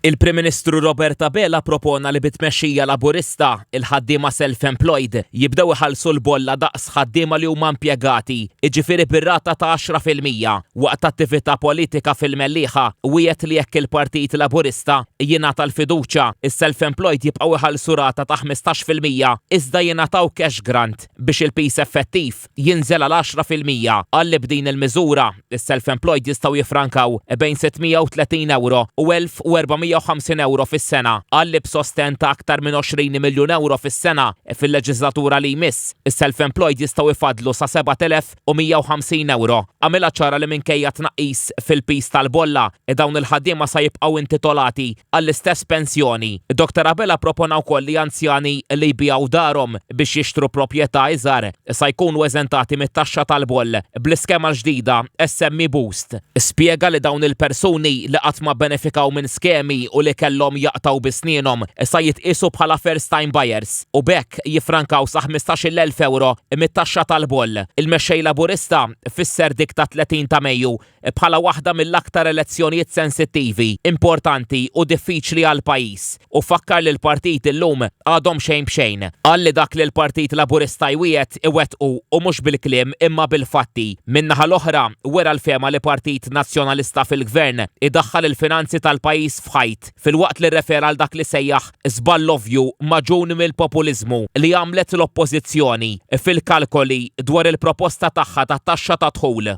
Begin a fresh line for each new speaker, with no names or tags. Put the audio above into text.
Il-Prim Ministru Robert Abela propona li bit-tmexxija Laburista il-ħaddiema self-employed jibdew iħallsu l-bolla daqs ħaddiema li huma impjegati, jiġifieri bir-rata ta' 10% waqt attività politika fil-mellieħa wieħed li jekk il-Partit Laburista jingħata l-fiduċja is-self-employed jibqgħu iħallsu rata ta' 15% iżda jingħataw cash grant biex il-pis effettiv jinżel għal 10%. Għalli b'din il-miżura is-self-employed jistgħu jifrankaw bejn 630 euro u 1450 euro fis-sena għalli b'sosten ta' aktar minn 20 miljun euro fis-sena fil-leġislatura li jmiss. Is-self-employed jistgħu jfadlu sa 7150 euro. Għamilha ċara li minkejja tnaqqis fil-pis tal-bolla dawn il-ħaddiema sa jibqgħu intitolati għall-istess pensjoni. Dr. Abela propona wkoll li anzjani li jbigħu darhom biex jixtru proprjetà iżgħar sa jkunu eżentati mit-taxxa tal-boll bl-iskema l-ġdida SME Boost. Spjega li dawn il-persuni li qatt ma benefikaw minn skemi u li kellhom jaqtaw bisnienhom sa jitqisu bħala first time buyers u bekk jifrankaw sa 15,000 euro mit-taxxa tal-boll. Il-mexxej Laburista fisser dik ta' 30 ta' Mejju bħala waħda mill-aktar elezzjonijiet sensittivi, importanti u diffiċli għal pajjiż u fakkar li l-partit illum għadhom xejn b'xejn. Qal li dak li l-Partit Laburista jwiet iwettqu u mhux bil-kliem imma bil-fatti. Min-naħa l-oħra wera l-fema li Partit Nazzjonalista fil-Gvern idaħħal il-finanzi tal-pajjiż f'ħajt filwaqt li rrefera għal dak li sejjaħ żball ovvju maġun mill-populiżmu li għamlet l-oppożizzjoni fil-kalkoli dwar il-proposta tagħha tat-taxxa ta' dħul.